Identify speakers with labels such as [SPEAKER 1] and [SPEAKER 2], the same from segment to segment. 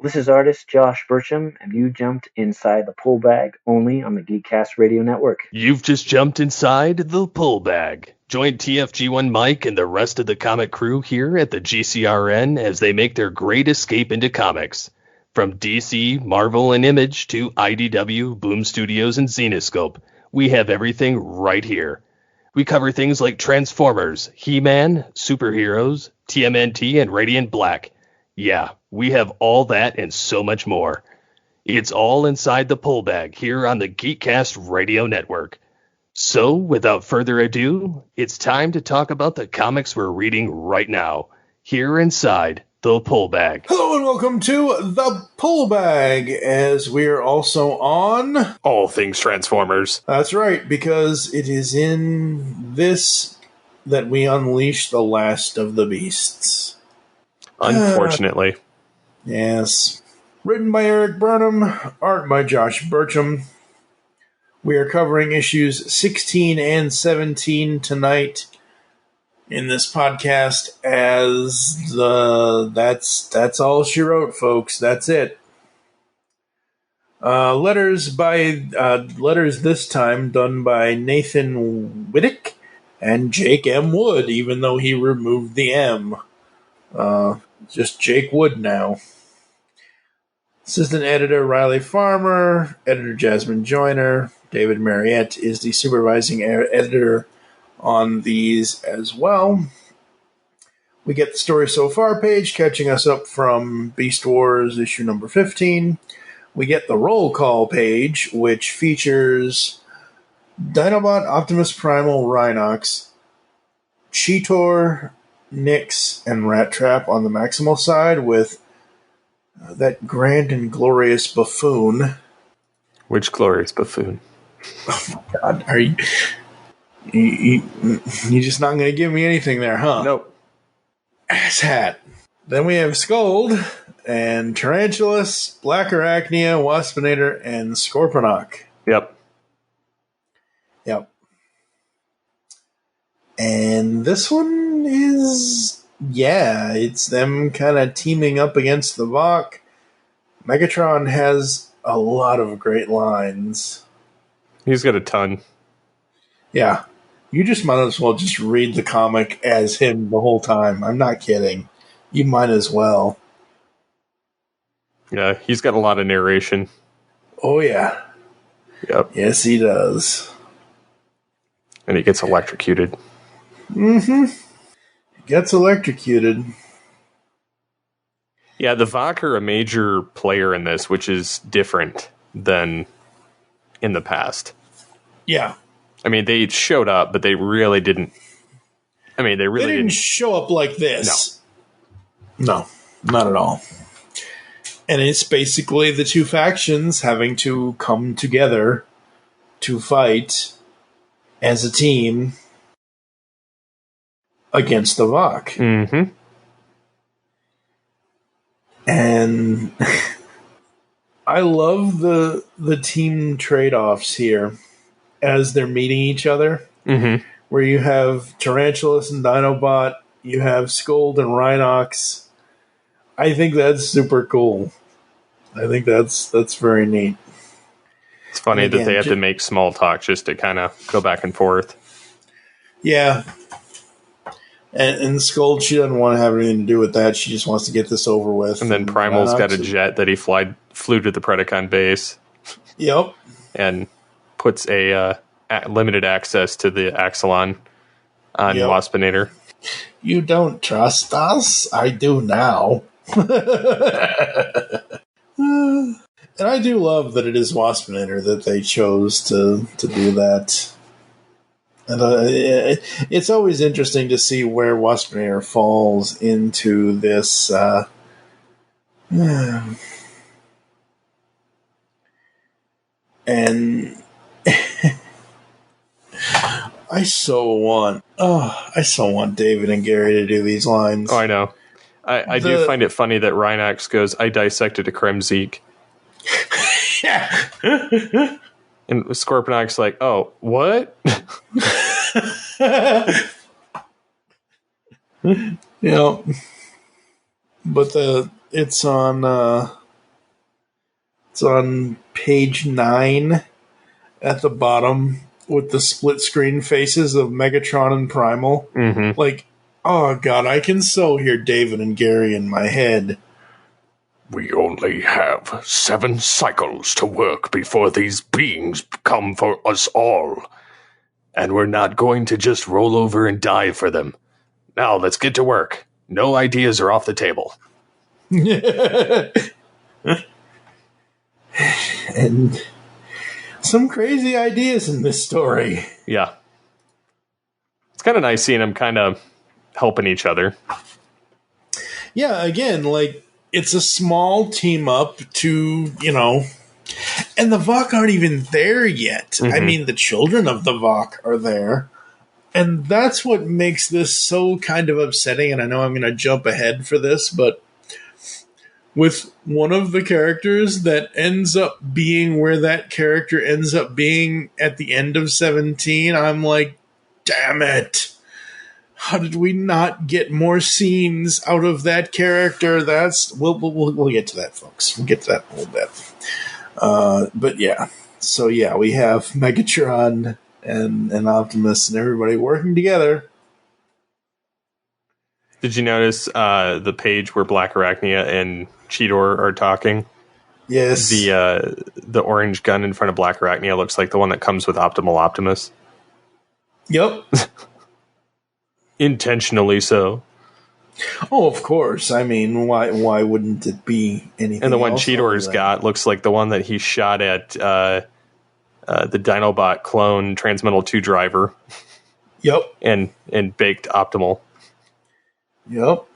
[SPEAKER 1] This is artist Josh Burcham, and you jumped inside the pull bag only on the Geekcast Radio Network.
[SPEAKER 2] You've just jumped inside the pull bag. Join TFG1Mike and the rest of the comic crew here at the GCRN as they make their great escape into comics. From DC, Marvel, and Image to IDW, Boom Studios, and Zenescope, we have everything right here. We cover things like Transformers, He-Man, superheroes, TMNT, and Radiant Black. Yeah, we have all that and so much more. It's all inside the pull bag here on the Geekcast Radio Network. So, without further ado, it's time to talk about the comics we're reading right now, here inside the pull bag.
[SPEAKER 3] Hello and welcome to the pull bag, as we're also on
[SPEAKER 2] All Things Transformers.
[SPEAKER 3] That's right, because it is in this that we unleash the last of the beasts.
[SPEAKER 2] Unfortunately.
[SPEAKER 3] Yes. Written by Eric Burnham, art by Josh Burcham. We are covering issues 16 and 17 tonight in this podcast, as that's all she wrote, folks. That's it. Letters this time done by Nathan Wittick and Jake M. Wood, even though he removed the M. Just Jake Wood now. Assistant editor Riley Farmer, editor Jasmine Joyner, David Mariette is the supervising editor on these as well. We get the story so far page catching us up from Beast Wars issue number 15. We get the roll call page, which features Dinobot, Optimus Primal, Rhinox, Cheetor, Nyx, and Rat Trap on the Maximal side, with that grand and glorious buffoon.
[SPEAKER 2] Which glorious buffoon?
[SPEAKER 3] Oh my god, are you just not going to give me anything there, huh?
[SPEAKER 2] Nope.
[SPEAKER 3] Asshat. Then we have Scold and Tarantulas, Black Arachnia, Waspinator, and Scorponok.
[SPEAKER 2] Yep.
[SPEAKER 3] And this one is, it's them kind of teaming up against the Vok. Megatron has a lot of great lines.
[SPEAKER 2] He's got a ton.
[SPEAKER 3] Yeah. You just might as well just read the comic as him the whole time. I'm not kidding. You might as well.
[SPEAKER 2] Yeah, he's got a lot of narration.
[SPEAKER 3] Oh, yeah.
[SPEAKER 2] Yep.
[SPEAKER 3] Yes, he does.
[SPEAKER 2] And he gets electrocuted.
[SPEAKER 3] Mm-hmm. He gets electrocuted.
[SPEAKER 2] Yeah, the Vok are a major player in this, which is different than in the past.
[SPEAKER 3] Yeah.
[SPEAKER 2] I mean, they showed up, but they really didn't. I mean, they didn't
[SPEAKER 3] show up like this. No, not at all. And it's basically the two factions having to come together to fight as a team against the Vok.
[SPEAKER 2] Mm-hmm.
[SPEAKER 3] And I love the team trade-offs here as they're meeting each other.
[SPEAKER 2] Mm-hmm.
[SPEAKER 3] Where you have Tarantulas and Dinobot, you have Scold and Rhinox. I think that's super cool. I think that's very neat.
[SPEAKER 2] It's funny that they have to make small talk just to kind of go back and forth. Yeah.
[SPEAKER 3] And Scold, she doesn't want to have anything to do with that. She just wants to get this over with.
[SPEAKER 2] And then Primal's got a jet that he flew to the Predacon base.
[SPEAKER 3] Yep.
[SPEAKER 2] And puts a limited access to the Axelon on Waspinator.
[SPEAKER 3] You don't trust us? I do now. And I do love that it is Waspinator that they chose to do that. And it's always interesting to see where Waspinator falls into this. And I so want David and Gary to do these lines.
[SPEAKER 2] Oh, I know. I do find it funny that Rhinox goes, I dissected a Kremzeek.
[SPEAKER 3] Yeah.
[SPEAKER 2] And Scorponok's like, oh, what?
[SPEAKER 3] Yeah. But it's on It's on page 9 at the bottom with the split screen faces of Megatron and Primal.
[SPEAKER 2] Mm-hmm.
[SPEAKER 3] Like, oh god, I can so hear David and Gary in my head.
[SPEAKER 4] We only have 7 cycles to work before these beings come for us all.
[SPEAKER 2] And we're not going to just roll over and die for them. Now, let's get to work. No ideas are off the table.
[SPEAKER 3] And some crazy ideas in this story.
[SPEAKER 2] Yeah. It's kind of nice seeing them kind of helping each other.
[SPEAKER 3] Yeah, again, like, it's a small team up to, and the Vok aren't even there yet.
[SPEAKER 2] Mm-hmm.
[SPEAKER 3] I mean, the children of the Vok are there. And that's what makes this so kind of upsetting. And I know I'm going to jump ahead for this, but with one of the characters that ends up being where that character ends up being at the end of 17, I'm like, damn it. How did we not get more scenes out of that character? We'll get to that, folks. We'll get to that in a little bit. But yeah. So yeah, we have Megatron and Optimus and everybody working together.
[SPEAKER 2] Did you notice the page where Black Arachnia and Cheetor are talking?
[SPEAKER 3] Yes.
[SPEAKER 2] The orange gun in front of Black Arachnia looks like the one that comes with Optimal Optimus.
[SPEAKER 3] Yep.
[SPEAKER 2] Intentionally so.
[SPEAKER 3] Oh, of course. I mean, why wouldn't it be anything?
[SPEAKER 2] And the one
[SPEAKER 3] else
[SPEAKER 2] Cheetor's got looks like the one that he shot at the Dinobot clone Transmetal 2 driver.
[SPEAKER 3] Yep.
[SPEAKER 2] And baked Optimal.
[SPEAKER 3] Yep.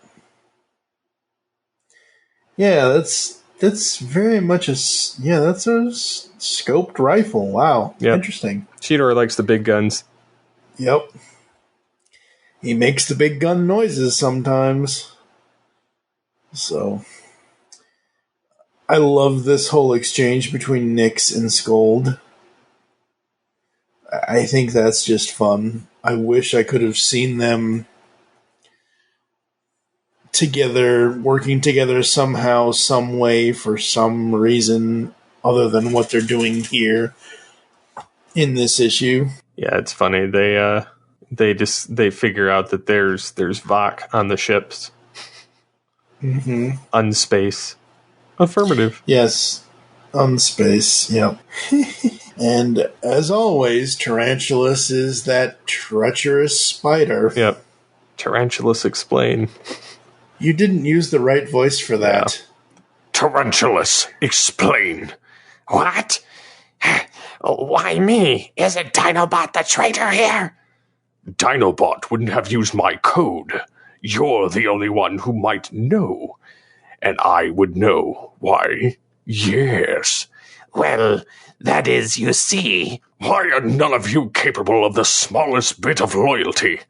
[SPEAKER 3] Yeah, that's very much that's a scoped rifle. Wow.
[SPEAKER 2] Yep.
[SPEAKER 3] Interesting.
[SPEAKER 2] Cheetor likes the big guns.
[SPEAKER 3] Yep. He makes the big gun noises sometimes. So, I love this whole exchange between Nyx and Scold. I think that's just fun. I wish I could have seen them together, working together somehow, some way, for some reason other than what they're doing here in this issue.
[SPEAKER 2] Yeah, it's funny. They figure out that there's Vok on the ships.
[SPEAKER 3] Mm-hmm.
[SPEAKER 2] Unspace. Affirmative.
[SPEAKER 3] Yes. Unspace, yep. And as always, Tarantulas is that treacherous spider.
[SPEAKER 2] Yep. Tarantulas explain.
[SPEAKER 3] You didn't use the right voice for that.
[SPEAKER 4] Yeah. Tarantulas, explain.
[SPEAKER 5] What? Why me? Isn't Dinobot the traitor here?
[SPEAKER 4] Dinobot wouldn't have used my code. You're the only one who might know. And I would know. Why? Yes.
[SPEAKER 5] Well, that is, you see.
[SPEAKER 4] Why are none of you capable of the smallest bit of loyalty?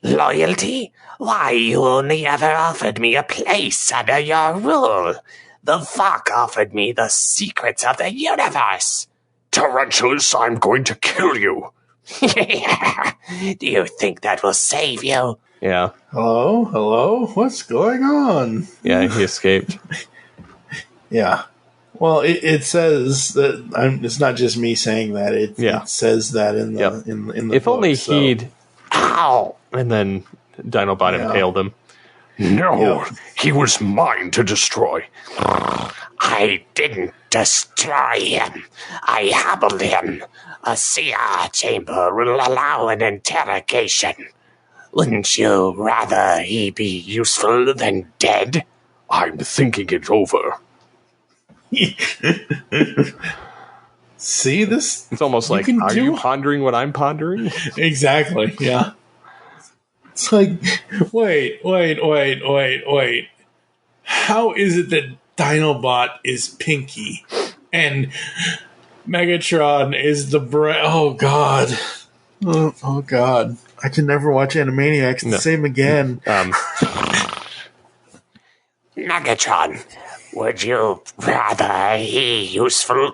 [SPEAKER 5] Loyalty? Why, you only ever offered me a place under your rule. The Vok offered me the secrets of the universe.
[SPEAKER 4] Tarantulas, I'm going to kill you.
[SPEAKER 5] Do you think that will save you?
[SPEAKER 2] Yeah.
[SPEAKER 3] Hello? What's going on?
[SPEAKER 2] Yeah, he escaped.
[SPEAKER 3] Yeah. Well, it says that it's not just me saying that. It says that in the in the
[SPEAKER 2] If
[SPEAKER 3] book,
[SPEAKER 2] only
[SPEAKER 3] so.
[SPEAKER 2] he'd.
[SPEAKER 5] Ow!
[SPEAKER 2] And then Dinobot impaled him.
[SPEAKER 4] No, he was mine to destroy.
[SPEAKER 5] I didn't destroy him. I hobbled him. A CR chamber will allow an interrogation. Wouldn't you rather he be useful than dead?
[SPEAKER 4] I'm thinking it over.
[SPEAKER 3] See this?
[SPEAKER 2] It's almost like, are you pondering what I'm pondering?
[SPEAKER 3] Exactly, yeah. It's like, wait. How is it that Dinobot is Pinky and Megatron is the Oh, God. Oh, God. I can never watch Animaniacs the same again.
[SPEAKER 5] Megatron, would you rather he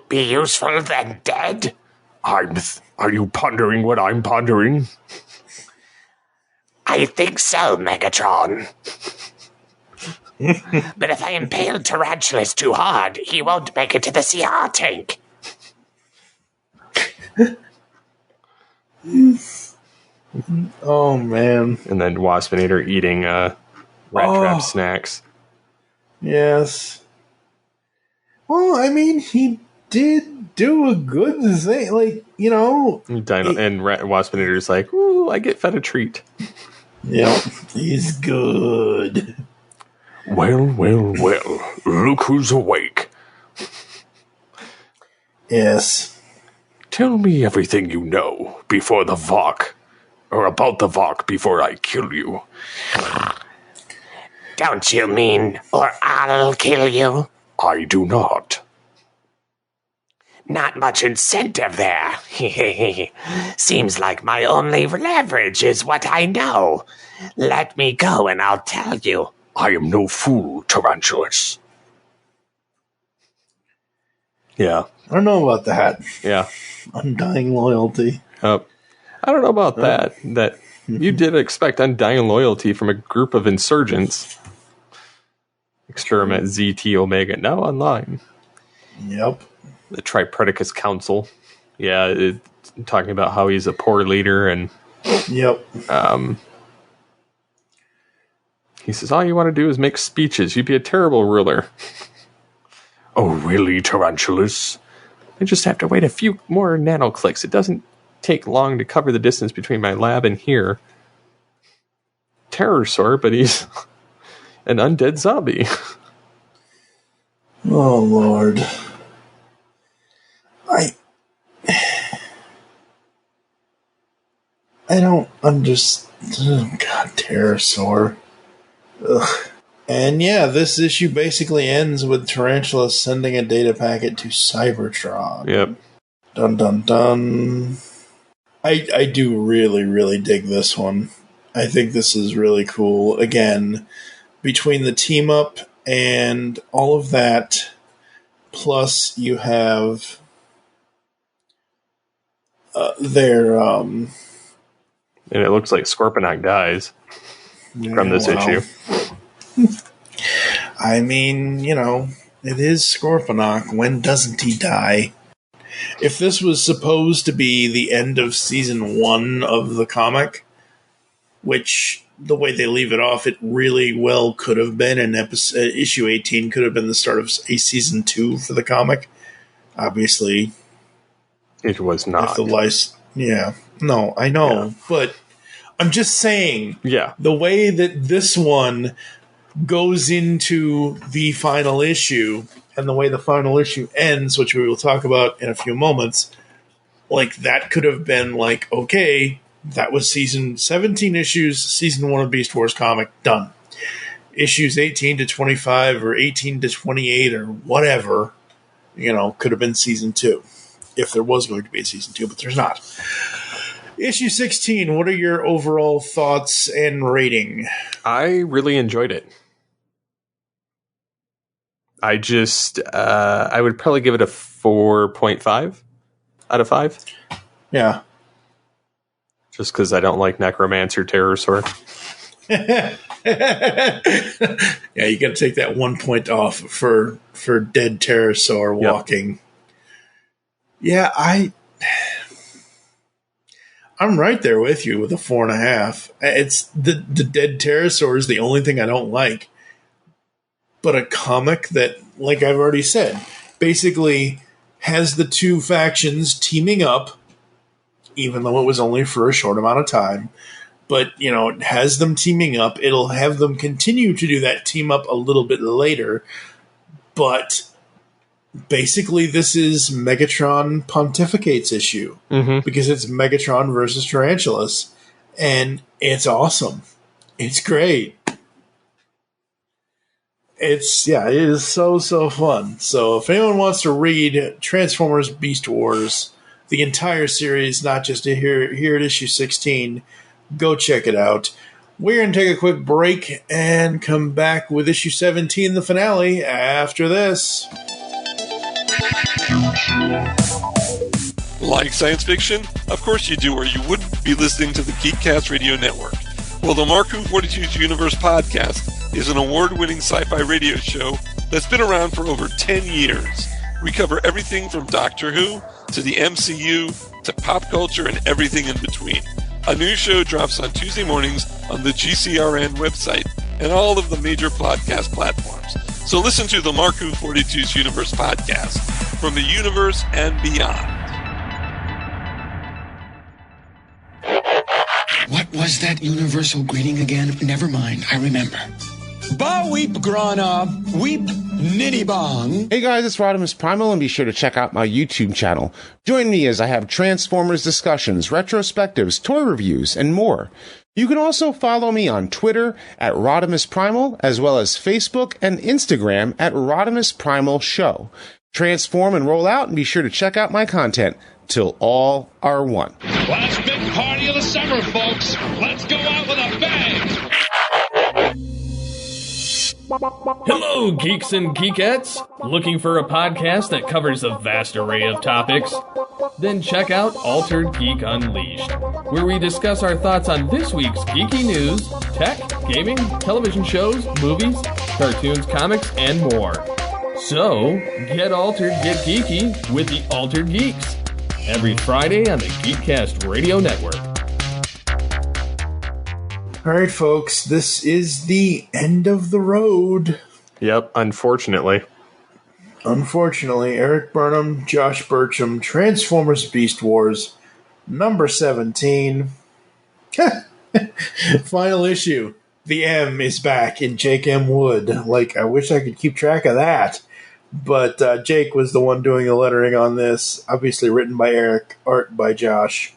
[SPEAKER 5] be useful than dead?
[SPEAKER 4] Are you pondering what I'm pondering?
[SPEAKER 5] I think so, Megatron. But if I impale Tarantulas too hard, he won't make it to the CR tank.
[SPEAKER 3] Oh, man.
[SPEAKER 2] And then Waspinator eating rat trap snacks.
[SPEAKER 3] Yes. Well, I mean, he did do a good thing. Like, you know.
[SPEAKER 2] And Waspinator's like, ooh, I get fed a treat.
[SPEAKER 3] Yep. He's good.
[SPEAKER 4] Well, look who's awake.
[SPEAKER 3] Yes.
[SPEAKER 4] Tell me everything you know before the Vok, or about the Vok before I kill you.
[SPEAKER 5] Don't you mean, or I'll kill you?
[SPEAKER 4] I do not.
[SPEAKER 5] Not much incentive there. Seems like my only leverage is what I know. Let me go and I'll tell you.
[SPEAKER 4] I am no fool, Tarantulas.
[SPEAKER 2] Yeah.
[SPEAKER 3] I don't know about that.
[SPEAKER 2] Yeah.
[SPEAKER 3] Undying loyalty.
[SPEAKER 2] I don't know about that. That you did expect undying loyalty from a group of insurgents. Experiment ZT Omega now online.
[SPEAKER 3] Yep.
[SPEAKER 2] The Tripredicus Council. Yeah, talking about how he's a poor leader and
[SPEAKER 3] Yep.
[SPEAKER 2] he says all you want to do is make speeches. You'd be a terrible ruler.
[SPEAKER 4] Oh, really, Tarantulas?
[SPEAKER 2] I just have to wait a few more nanoclicks. It doesn't take long to cover the distance between my lab and here. Terrorsaur, but he's an undead zombie.
[SPEAKER 3] Oh, Lord. I don't understand. Oh, God, Terrorsaur. Ugh. And yeah, this issue basically ends with Tarantula sending a data packet to Cybertron.
[SPEAKER 2] Yep.
[SPEAKER 3] Dun dun dun. I do really, really dig this one. I think this is really cool. Again, between the team up and all of that, plus you have their
[SPEAKER 2] And it looks like Scorponok dies from this issue.
[SPEAKER 3] I mean, you know, it is Scorponok. When doesn't he die? If this was supposed to be the end of season 1 of the comic, which the way they leave it off, it really well could have been an issue 18 could have been the start of a season 2 for the comic. Obviously,
[SPEAKER 2] It was not.
[SPEAKER 3] Yeah. No, I know, but I'm just saying.
[SPEAKER 2] Yeah.
[SPEAKER 3] The way that this one goes into the final issue and the way the final issue ends, which we will talk about in a few moments, like that could have been like, okay, that was season 17 issues, season 1 of Beast Wars comic, done. Issues 18 to 25 or 18 to 28 or whatever, you know, could have been season 2 if there was going to be a season 2, but there's not. Issue 16, what are your overall thoughts and rating?
[SPEAKER 2] I really enjoyed it. I just, I would probably give it a 4.5 out of 5.
[SPEAKER 3] Yeah.
[SPEAKER 2] Just because I don't like Necromancer Terrorsaur.
[SPEAKER 3] Yeah, you got to take that 1 point off for dead Terrorsaur walking. Yep. Yeah, I'm right there with you with a 4.5. It's the dead Terrorsaur is the only thing I don't like. But a comic that, like I've already said, basically has the two factions teaming up, even though it was only for a short amount of time. But, you know, it has them teaming up. It'll have them continue to do that team up a little bit later. But basically, this is Megatron Pontificate's issue. Mm-hmm. Because it's Megatron versus Tarantulas. And it's awesome. It's great. It is so fun. So if anyone wants to read Transformers Beast Wars, the entire series, not just here at issue 16, go check it out. We're going to take a quick break and come back with issue 17, the finale, after this.
[SPEAKER 6] Like science fiction? Of course you do, or you wouldn't be listening to the Geekcast Radio Network. Well, the Mark Who 42's Universe podcast is an award-winning sci-fi radio show that's been around for over 10 years. We cover everything from Doctor Who to the MCU to pop culture and everything in between. A new show drops on Tuesday mornings on the GCRN website and all of the major podcast platforms. So listen to the Marku 42's Universe podcast from the universe and beyond.
[SPEAKER 7] What was that universal greeting again? Never mind, I remember. Ba weep grana, weep nitty bong.
[SPEAKER 8] Hey guys, it's Rodimus Primal, and be sure to check out my YouTube channel. Join me as I have Transformers discussions, retrospectives, toy reviews, and more. You can also follow me on Twitter at Rodimus Primal, as well as Facebook and Instagram at Rodimus Primal Show. Transform and roll out, and be sure to check out my content till all are one.
[SPEAKER 9] Last big party of the summer, folks. Let's go out with a bang.
[SPEAKER 2] Hello, geeks and geekettes! Looking for a podcast that covers a vast array of topics? Then check out Altered Geek Unleashed, where we discuss our thoughts on this week's geeky news, tech, gaming, television shows, movies, cartoons, comics, and more. So, get altered, get geeky with the Altered Geeks. Every Friday on the Geekcast Radio Network.
[SPEAKER 3] All right, folks, this is the end of the road.
[SPEAKER 4] Yep, unfortunately.
[SPEAKER 3] Unfortunately, Eric Burnham, Josh Burcham, Transformers Beast Wars, number 17. Final issue. The M is back in Jake M. Wood. Like, I wish I could keep track of that. But Jake was the one doing the lettering on this. Obviously written by Eric, art by Josh.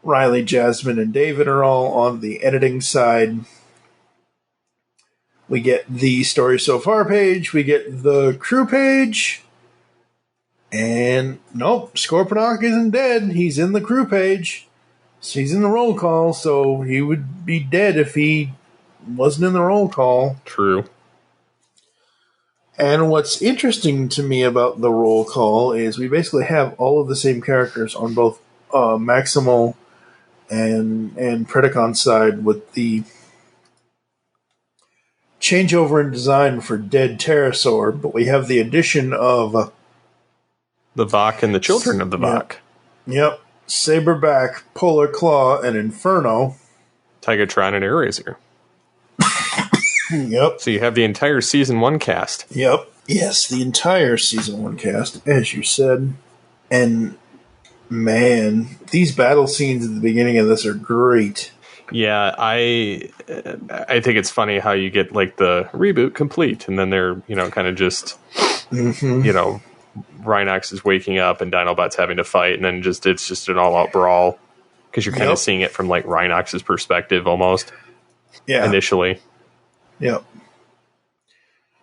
[SPEAKER 3] Riley, Jasmine, and David are all on the editing side. We get the story so far page. We get the crew page. And nope, Scorponok isn't dead. He's in the crew page. So he's in the roll call, so he would be dead if he wasn't in the roll call.
[SPEAKER 4] True.
[SPEAKER 3] And what's interesting to me about the roll call is we basically have all of the same characters on both Maximal and Predacon side, with the changeover in design for Dead Pterosaur, but we have the addition of
[SPEAKER 4] the Vok and the children of the Vok.
[SPEAKER 3] Yep. Saberback, Polar Claw, and Inferno.
[SPEAKER 4] Tigatron and Airazor.
[SPEAKER 3] Yep.
[SPEAKER 4] So you have the entire Season 1 cast.
[SPEAKER 3] Yep. Yes, the entire Season 1 cast, as you said. And, man, these battle scenes at the beginning of this are great.
[SPEAKER 4] Yeah, I think it's funny how you get, like, the reboot complete, and then they're, kind of just, Rhinox is waking up and Dinobot's having to fight, and then it's just an all-out brawl, because you're kind of seeing it from, like, Rhinox's perspective, almost, initially.
[SPEAKER 3] Yep.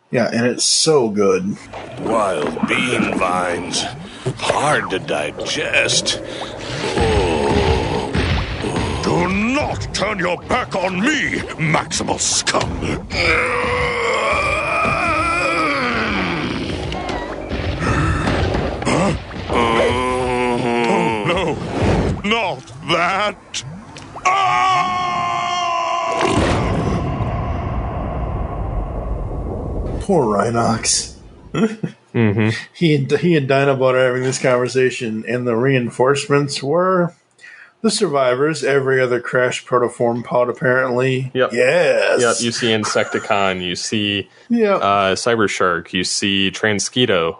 [SPEAKER 3] Yeah, and it's so good.
[SPEAKER 9] Wild bean vines. Hard to digest. Do not turn your back on me, Maximal scum. Oh, no. Not that.
[SPEAKER 3] Poor Rhinox. He and Dinobot are having this conversation, and the reinforcements were the survivors. Every other crashed protoform pod, apparently.
[SPEAKER 4] Yep.
[SPEAKER 3] Yes.
[SPEAKER 4] Yep. You see Insecticon. You see Cybershark. You see Transketo.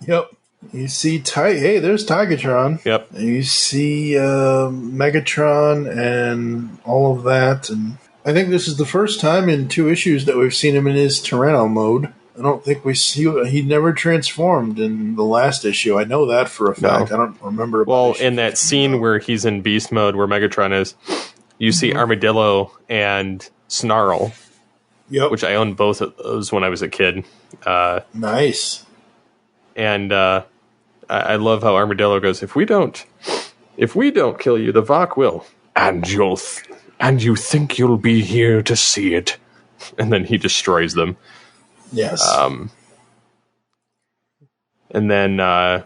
[SPEAKER 3] Yep. You see hey, there's Tigatron.
[SPEAKER 4] Yep.
[SPEAKER 3] You see Megatron and all of that, and I think this is the first time in 2 issues that we've seen him in his Tyranno mode. I don't think he never transformed in the last issue. I know that for a fact.
[SPEAKER 4] No.
[SPEAKER 3] I don't remember.
[SPEAKER 4] Well, in that scene where he's in beast mode, where Megatron is, you see Armadillo and Snarl.
[SPEAKER 3] Yep.
[SPEAKER 4] Which I owned both of those when I was a kid.
[SPEAKER 3] Nice.
[SPEAKER 4] And I love how Armadillo goes, if we don't kill you, the Vok will.
[SPEAKER 5] And you think you'll be here to see it.
[SPEAKER 4] And then he destroys them.
[SPEAKER 3] Yes.
[SPEAKER 4] And then the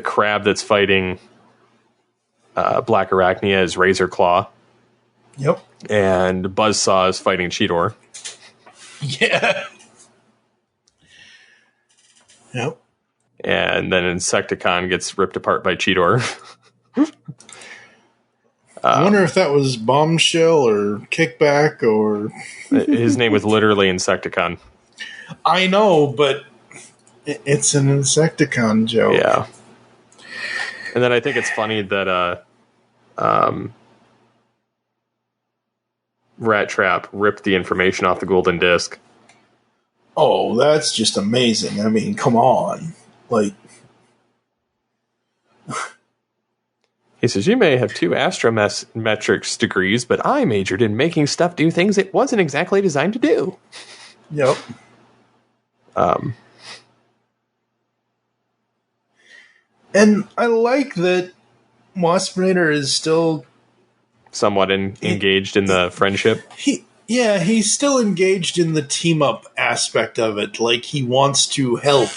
[SPEAKER 4] crab that's fighting Black Arachnia is Razor Claw.
[SPEAKER 3] Yep.
[SPEAKER 2] And Buzzsaw is fighting Cheetor.
[SPEAKER 3] Yeah. Yep.
[SPEAKER 2] And then Insecticon gets ripped apart by Cheetor.
[SPEAKER 3] I wonder if that was Bombshell or Kickback or...
[SPEAKER 2] His name was literally Insecticon.
[SPEAKER 3] I know, but it's an Insecticon joke.
[SPEAKER 2] Yeah. And then I think it's funny that Rat Trap ripped the information off the golden disc.
[SPEAKER 3] Oh, that's just amazing. I mean, come on. Like...
[SPEAKER 2] He says, you may have 2 astrometrics degrees, but I majored in making stuff do things it wasn't exactly designed to do.
[SPEAKER 3] Yep. And I like that Waspinator is still...
[SPEAKER 2] somewhat engaged in the friendship.
[SPEAKER 3] He's still engaged in the team-up aspect of it. Like, he wants to help.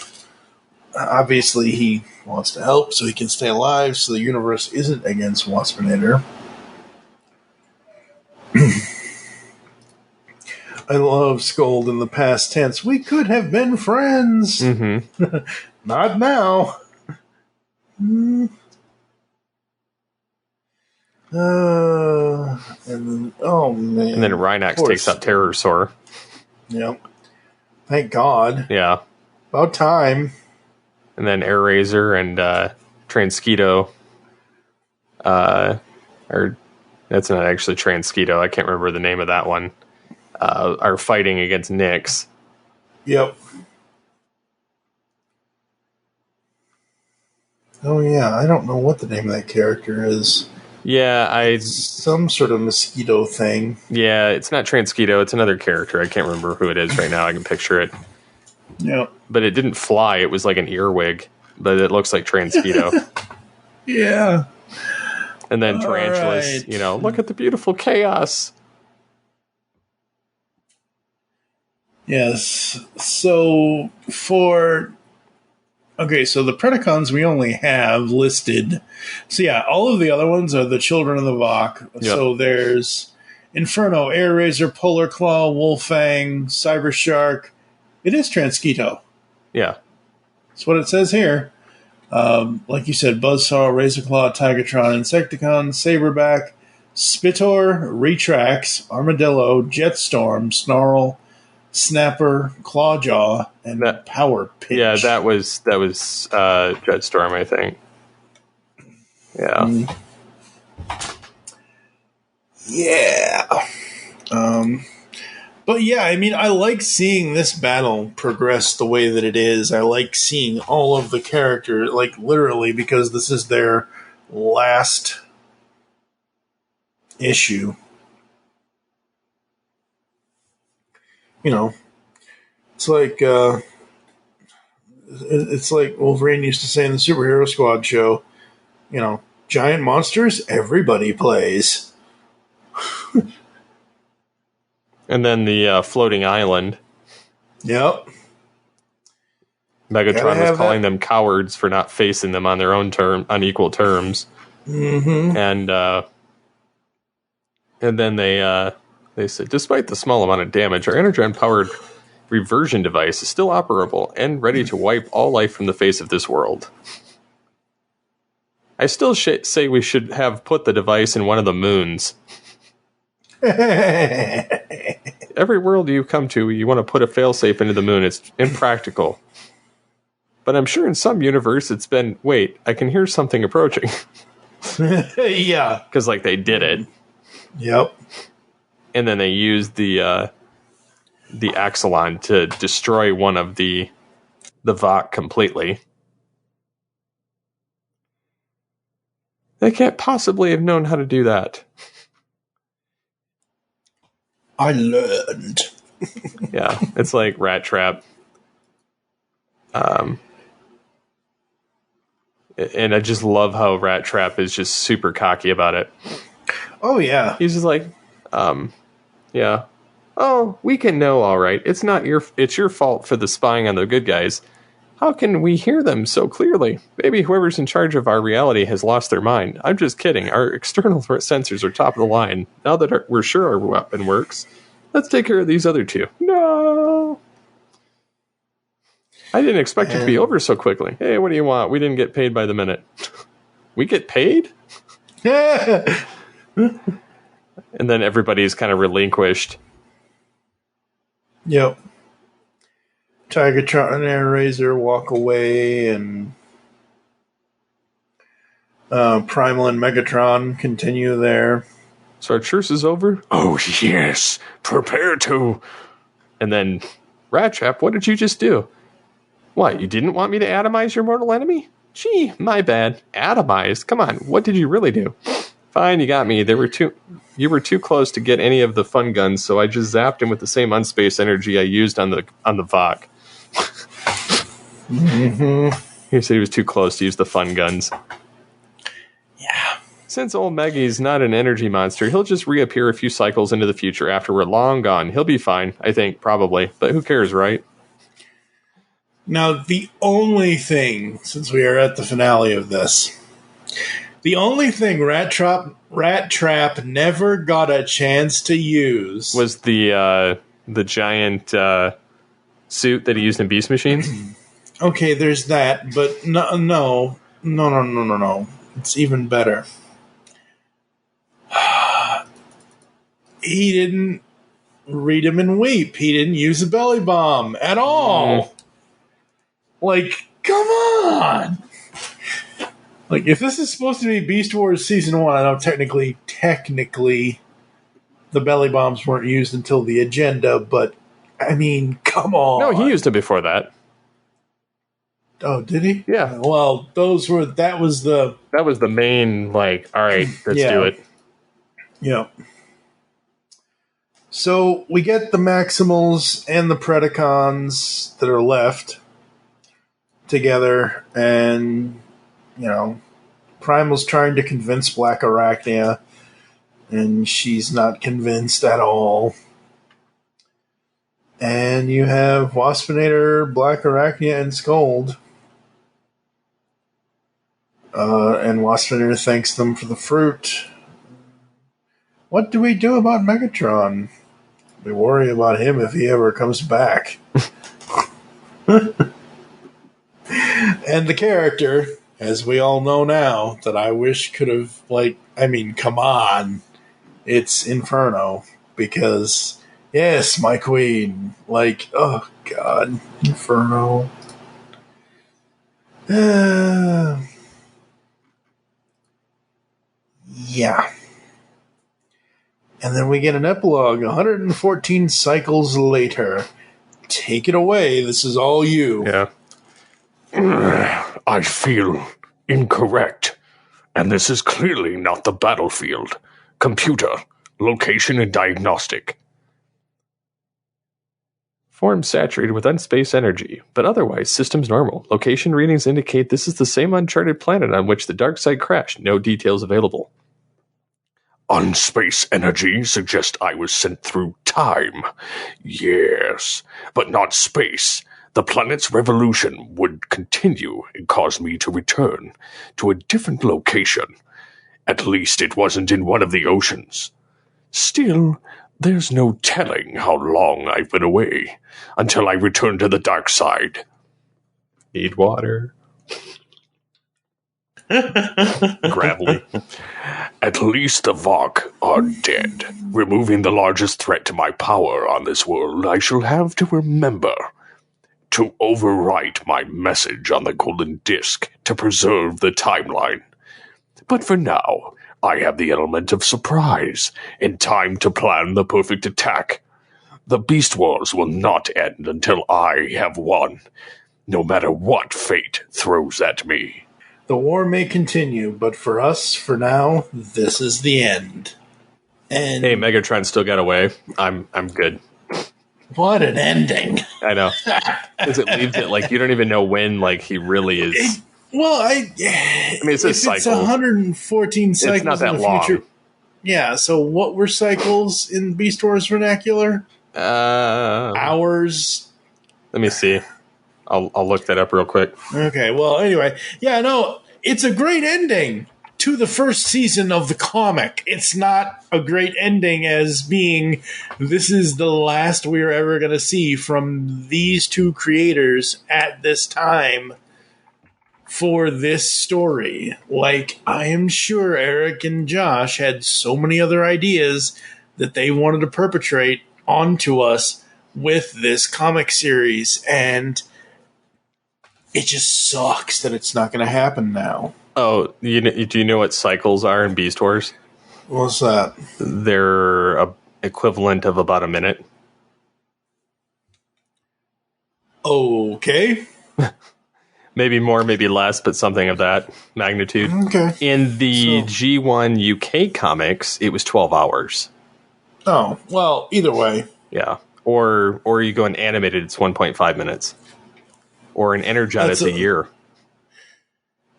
[SPEAKER 3] Obviously, he wants to help so he can stay alive, so the universe isn't against Waspinator. I love Scold in the past tense. We could have been friends. Mm-hmm. Not now. And then, oh man.
[SPEAKER 2] And then Rhinox takes out Terrorsaur.
[SPEAKER 3] Yep. Thank God.
[SPEAKER 2] Yeah.
[SPEAKER 3] About time.
[SPEAKER 2] And then Air Razor and Transketo, or that's not actually Transketo, I can't remember the name of that one, are fighting against Nyx.
[SPEAKER 3] Yep. Oh yeah, I don't know what the name of that character is.
[SPEAKER 2] Yeah,
[SPEAKER 3] some sort of mosquito thing.
[SPEAKER 2] Yeah, it's not Transketo, it's another character. I can't remember who it is right now. I can picture it.
[SPEAKER 3] Yep.
[SPEAKER 2] But it didn't fly. It was like an earwig, but it looks like Transketo.
[SPEAKER 3] Yeah.
[SPEAKER 2] And then Tarantulas,
[SPEAKER 3] right.
[SPEAKER 2] Look at the beautiful chaos.
[SPEAKER 3] Yes. So so the Predacons we only have listed. So yeah, all of the other ones are the Children of the Vok. Yep. So there's Inferno, Air Razor, Polar Claw, Wolfang, Cyber Shark. It is Transketo.
[SPEAKER 2] Yeah.
[SPEAKER 3] That's what it says here. Like you said, Buzzsaw, Razorclaw, Tigatron, Insecticon, Saberback, Spitor, Retrax, Armadillo, Jetstorm, Snarl, Snapper, Clawjaw, and Power Pitch.
[SPEAKER 2] Yeah, that was Jetstorm, I think. Yeah.
[SPEAKER 3] Yeah. But yeah, I mean, I like seeing this battle progress the way that it is. I like seeing all of the characters, like literally, because this is their last issue. It's like Wolverine used to say in the Superhero Squad show, giant monsters, everybody plays.
[SPEAKER 2] And then the floating island.
[SPEAKER 3] Yep.
[SPEAKER 2] Megatron was calling them cowards for not facing them on their own on equal terms.
[SPEAKER 3] Mm-hmm.
[SPEAKER 2] And then they said, despite the small amount of damage, our Energon-powered reversion device is still operable and ready to wipe all life from the face of this world. I still say we should have put the device in one of the moons. Every world you come to, you want to put a failsafe into the moon. It's impractical. But I'm sure in some universe it's been, wait, I can hear something approaching.
[SPEAKER 3] Yeah.
[SPEAKER 2] Because, they did it.
[SPEAKER 3] Yep.
[SPEAKER 2] And then they used the Axelon to destroy one of the Vok completely. They can't possibly have known how to do that.
[SPEAKER 3] I learned.
[SPEAKER 2] Yeah, it's like Rat Trap. And I just love how Rat Trap is just super cocky about it.
[SPEAKER 3] Oh, yeah.
[SPEAKER 2] He's just like, yeah. Oh, we can know, all right. It's your fault for the spying on the good guys. How can we hear them so clearly? Maybe whoever's in charge of our reality has lost their mind. I'm just kidding. Our external sensors are top of the line. Now that we're sure our weapon works, let's take care of these other two. No! I didn't expect it to be over so quickly. Hey, what do you want? We didn't get paid by the minute. We get paid? And then everybody's kind of relinquished.
[SPEAKER 3] Yep. Tigatron and Air walk away, and Primal and Megatron continue there.
[SPEAKER 2] So our truce is over?
[SPEAKER 4] Oh, yes. Prepare to...
[SPEAKER 2] And then, Rat Trap, what did you just do? What, you didn't want me to atomize your mortal enemy? Gee, my bad. Atomize? Come on, what did you really do? Fine, you got me. You were too close to get any of the fun guns, so I just zapped him with the same unspace energy I used on the Vok. He said he was too close to use the fun guns.
[SPEAKER 3] Yeah.
[SPEAKER 2] Since old Maggie's not an energy monster, he'll just reappear a few cycles into the future after we're long gone. He'll be fine, I think, probably. But who cares, right?
[SPEAKER 3] Now, the only thing, since we are at the finale of this, the only thing Rat Trap never got a chance to use
[SPEAKER 2] was the giant suit that he used in Beast Machines.
[SPEAKER 3] Okay, there's that, but no. It's even better. He didn't read him and weep. He didn't use a belly bomb at all. Like, come on! Like, if this is supposed to be Beast Wars Season 1, I know technically, the belly bombs weren't used until the agenda, but, I mean, come on.
[SPEAKER 2] No, he used it before that.
[SPEAKER 3] Oh, did he?
[SPEAKER 2] Yeah.
[SPEAKER 3] Well, that was the
[SPEAKER 2] main, like, all right, let's do it.
[SPEAKER 3] Yeah. So, we get the Maximals and the Predacons that are left together, and, Primal's trying to convince Black Arachnia, and she's not convinced at all. And you have Waspinator, Black Arachnia, and Scold. And Waspinator thanks them for the fruit. What do we do about Megatron? We worry about him if he ever comes back. And the character, as we all know now, that I wish could have, come on. It's Inferno. Because, yes, my queen. Oh, God. Inferno. Yeah. And then we get an epilogue 114 cycles later. Take it away. This is all you.
[SPEAKER 2] Yeah.
[SPEAKER 4] I feel incorrect. And this is clearly not the battlefield. Computer, location and diagnostic.
[SPEAKER 2] Form saturated with unspace energy, but otherwise systems normal. Location readings indicate this is the same uncharted planet on which the dark side crashed. No details available.
[SPEAKER 4] Unspace energy suggests I was sent through time. Yes, but not space. The planet's revolution would continue and cause me to return to a different location. At least it wasn't in one of the oceans. Still, there's no telling how long I've been away until I return to the dark side.
[SPEAKER 2] Need water.
[SPEAKER 4] Gravelly. At least the Vok are dead. Removing the largest threat to my power on this world, I shall have to remember to overwrite my message on the golden disk to preserve the timeline. But for now, I have the element of surprise and time to plan the perfect attack. The Beast Wars will not end until I have won, no matter what fate throws at me.
[SPEAKER 3] The war may continue, but for us, for now, this is the end. And
[SPEAKER 2] hey, Megatron still got away. I'm good.
[SPEAKER 3] What an ending!
[SPEAKER 2] I know. Because it leaves it like you don't even know when he really is.
[SPEAKER 3] It's a cycle. It's 114 cycles
[SPEAKER 2] it's not that
[SPEAKER 3] in the
[SPEAKER 2] long.
[SPEAKER 3] future. Yeah. So what were cycles in Beast Wars vernacular? Hours.
[SPEAKER 2] Let me see. I'll look that up real quick.
[SPEAKER 3] Okay, well, anyway. Yeah, no, it's a great ending to the first season of the comic. It's not a great ending as being, this is the last we're ever going to see from these two creators at this time for this story. Like, I am sure Eric and Josh had so many other ideas that they wanted to perpetrate onto us with this comic series, and it just sucks that it's not going to happen now.
[SPEAKER 2] Oh, do you know what cycles are in Beast Wars?
[SPEAKER 3] What's that?
[SPEAKER 2] They're equivalent of about a minute.
[SPEAKER 3] Okay.
[SPEAKER 2] Maybe more, maybe less, but something of that magnitude.
[SPEAKER 3] Okay.
[SPEAKER 2] In the G1 UK comics, it was 12 hours.
[SPEAKER 3] Oh, well, either way.
[SPEAKER 2] Yeah. Or you go in animated, it's 1.5 minutes. Or in Energon, it's a year.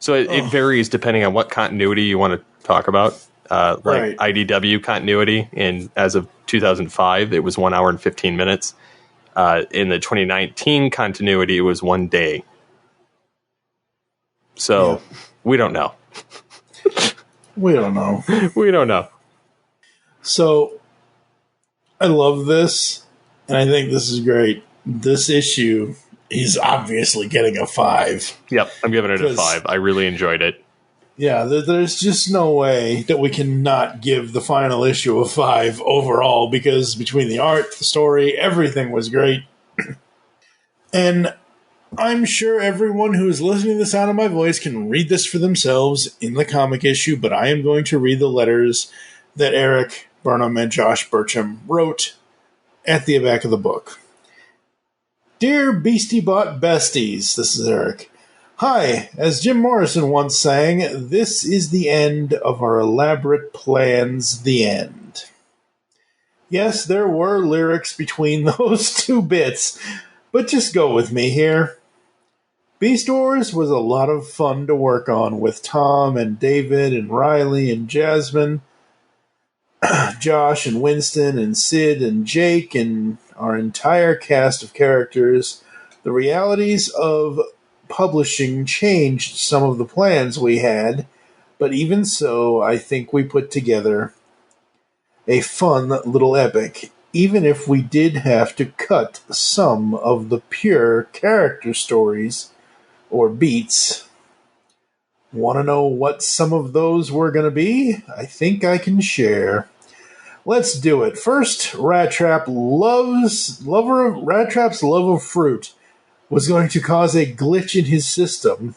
[SPEAKER 2] So it varies depending on what continuity you want to talk about. Like IDW continuity, and as of 2005, it was 1 hour and 15 minutes. In the 2019 continuity, it was 1 day. So we don't know.
[SPEAKER 3] We don't know.
[SPEAKER 2] We don't know.
[SPEAKER 3] So I love this, and I think this is great. This issue is obviously getting a 5.
[SPEAKER 2] Yep, I'm giving it a 5. I really enjoyed it.
[SPEAKER 3] Yeah, there's just no way that we can not give the final issue a 5 overall, because between the art, the story, everything was great. And I'm sure everyone who is listening to the sound of my voice can read this for themselves in the comic issue, but I am going to read the letters that Eric Burnham and Josh Burcham wrote at the back of the book. Dear Beastie Bot Besties, this is Eric. Hi, as Jim Morrison once sang, this is the end of our elaborate plans, the end. Yes, there were lyrics between those two bits, but just go with me here. Beast Wars was a lot of fun to work on with Tom and David and Riley and Jasmine, Josh and Winston and Sid and Jake and our entire cast of characters. The realities of publishing changed some of the plans we had, but even so, I think we put together a fun little epic, even if we did have to cut some of the pure character stories or beats. Want to know what some of those were going to be? I think I can share. Let's do it. First, Rattrap's love of fruit was going to cause a glitch in his system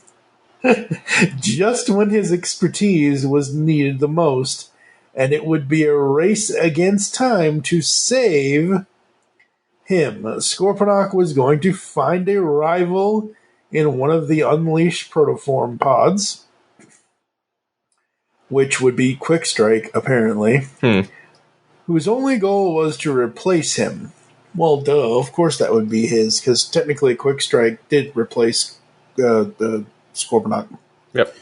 [SPEAKER 3] just when his expertise was needed the most, and it would be a race against time to save him. Scorponok was going to find a rival in one of the unleashed protoform pods, which would be Quickstrike, apparently, whose only goal was to replace him. Well, duh, of course that would be his, because technically Quickstrike did replace the Scorponok.
[SPEAKER 2] Yep.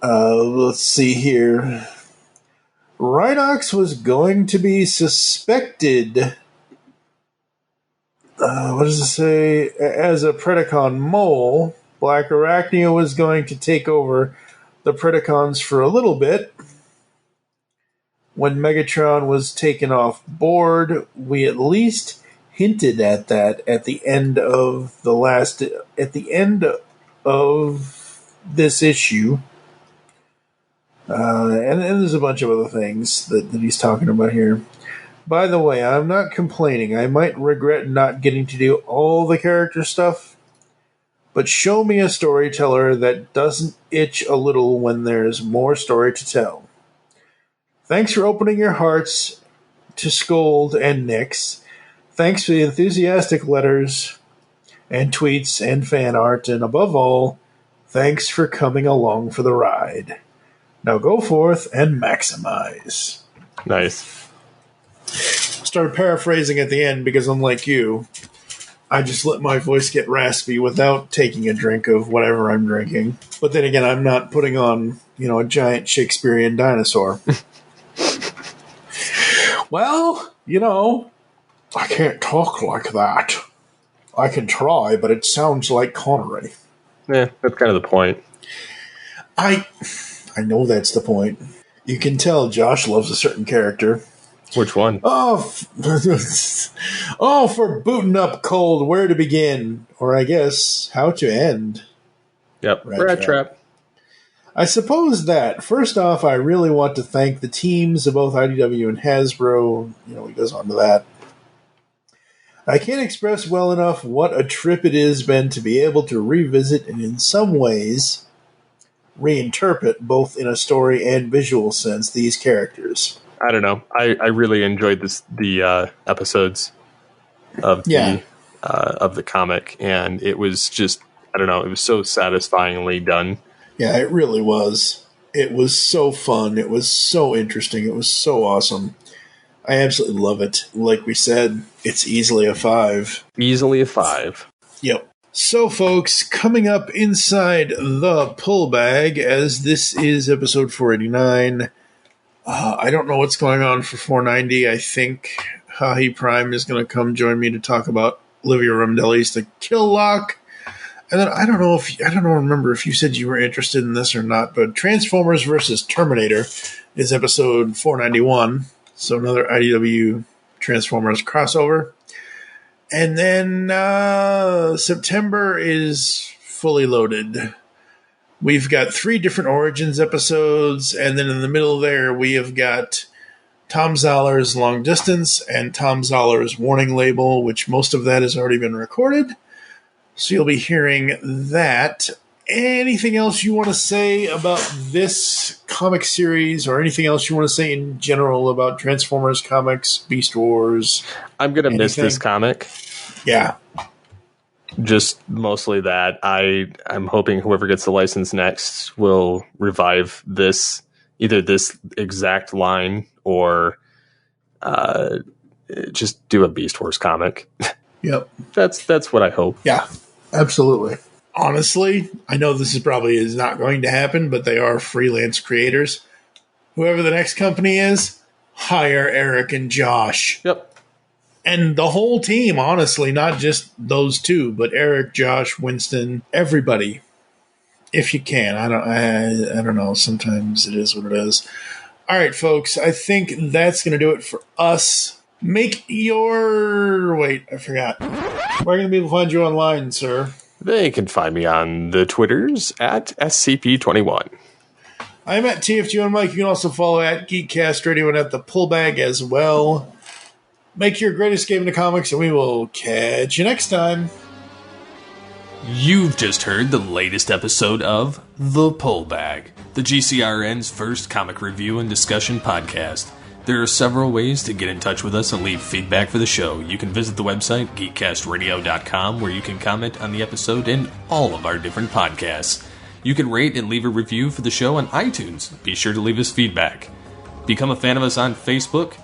[SPEAKER 3] Let's see here. Rhinox was going to be suspected, what does it say, as a Predacon mole. Black Arachnia was going to take over the Predacons for a little bit. When Megatron was taken off board, we at least hinted at that at the end of this issue. And there's a bunch of other things that he's talking about here. By the way, I'm not complaining. I might regret not getting to do all the character stuff, but show me a storyteller that doesn't itch a little when there's more story to tell. Thanks for opening your hearts to Scold and Nyx. Thanks for the enthusiastic letters and tweets and fan art. And above all, thanks for coming along for the ride. Now go forth and maximize.
[SPEAKER 2] Nice.
[SPEAKER 3] Started paraphrasing at the end because, unlike you, I just let my voice get raspy without taking a drink of whatever I'm drinking. But then again, I'm not putting on, a giant Shakespearean dinosaur. Well, I can't talk like that. I can try, but it sounds like Connery.
[SPEAKER 2] Yeah, that's kind of the point.
[SPEAKER 3] I know that's the point. You can tell Josh loves a certain character.
[SPEAKER 2] Which one?
[SPEAKER 3] Oh, for booting up cold, where to begin? Or I guess, how to end.
[SPEAKER 2] Yep, Rat Trap.
[SPEAKER 3] I suppose that, first off, I really want to thank the teams of both IDW and Hasbro. He goes on to that. I can't express well enough what a trip it has been to be able to revisit and in some ways reinterpret, both in a story and visual sense, these characters.
[SPEAKER 2] I don't know. I really enjoyed the episodes of the comic, and it was just, I don't know, it was so satisfyingly done.
[SPEAKER 3] Yeah, it really was. It was so fun. It was so interesting. It was so awesome. I absolutely love it. Like we said, it's easily a 5.
[SPEAKER 2] Easily a 5.
[SPEAKER 3] Yep. So, folks, coming up inside the pull bag, as this is episode 489, I don't know what's going on for 490. I think Hahi Prime is going to come join me to talk about Olivia Rondelli's The Kill Lock. And then I don't remember if you said you were interested in this or not, but Transformers vs. Terminator is episode 491. So another IDW Transformers crossover. And then September is fully loaded. We've got 3 different Origins episodes, and then in the middle there we have got Tom Zoller's Long Distance and Tom Zoller's Warning Label, which most of that has already been recorded. So you'll be hearing that. Anything else you want to say about this comic series, or anything else you want to say in general about Transformers comics, Beast Wars?
[SPEAKER 2] I'm going to miss this comic.
[SPEAKER 3] Yeah.
[SPEAKER 2] Just mostly that. I'm hoping whoever gets the license next will revive this, either this exact line or just do a Beast Wars comic.
[SPEAKER 3] Yep.
[SPEAKER 2] That's what I hope.
[SPEAKER 3] Yeah, absolutely. Honestly, I know this is not going to happen, but they are freelance creators. Whoever the next company is, hire Eric and Josh.
[SPEAKER 2] Yep.
[SPEAKER 3] And the whole team, honestly, not just those 2, but Eric, Josh, Winston, everybody. If you can. I don't know. Sometimes it is what it is. All right, folks. I think that's going to do it for us. Wait, I forgot. Where can people find you online, sir?
[SPEAKER 2] They can find me on the Twitters at SCP21.
[SPEAKER 3] I'm at TFG1Mike. You can also follow at Geekcast Radio and at the Pullbag as well. Make your great escape into comics, and we will catch you next time.
[SPEAKER 2] You've just heard the latest episode of The Pullbag, the GCRN's first comic review and discussion podcast. There are several ways to get in touch with us and leave feedback for the show. You can visit the website, geekcastradio.com, where you can comment on the episode and all of our different podcasts. You can rate and leave a review for the show on iTunes. Be sure to leave us feedback. Become a fan of us on Facebook,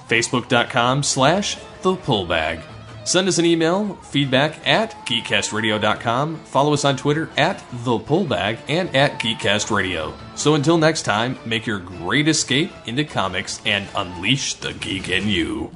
[SPEAKER 2] facebook.com/thepullbag. Send us an email, feedback at geekcastradio.com. Follow us on Twitter at thepullbag and at geekcastradio. So until next time, make your great escape into comics and unleash the geek in you.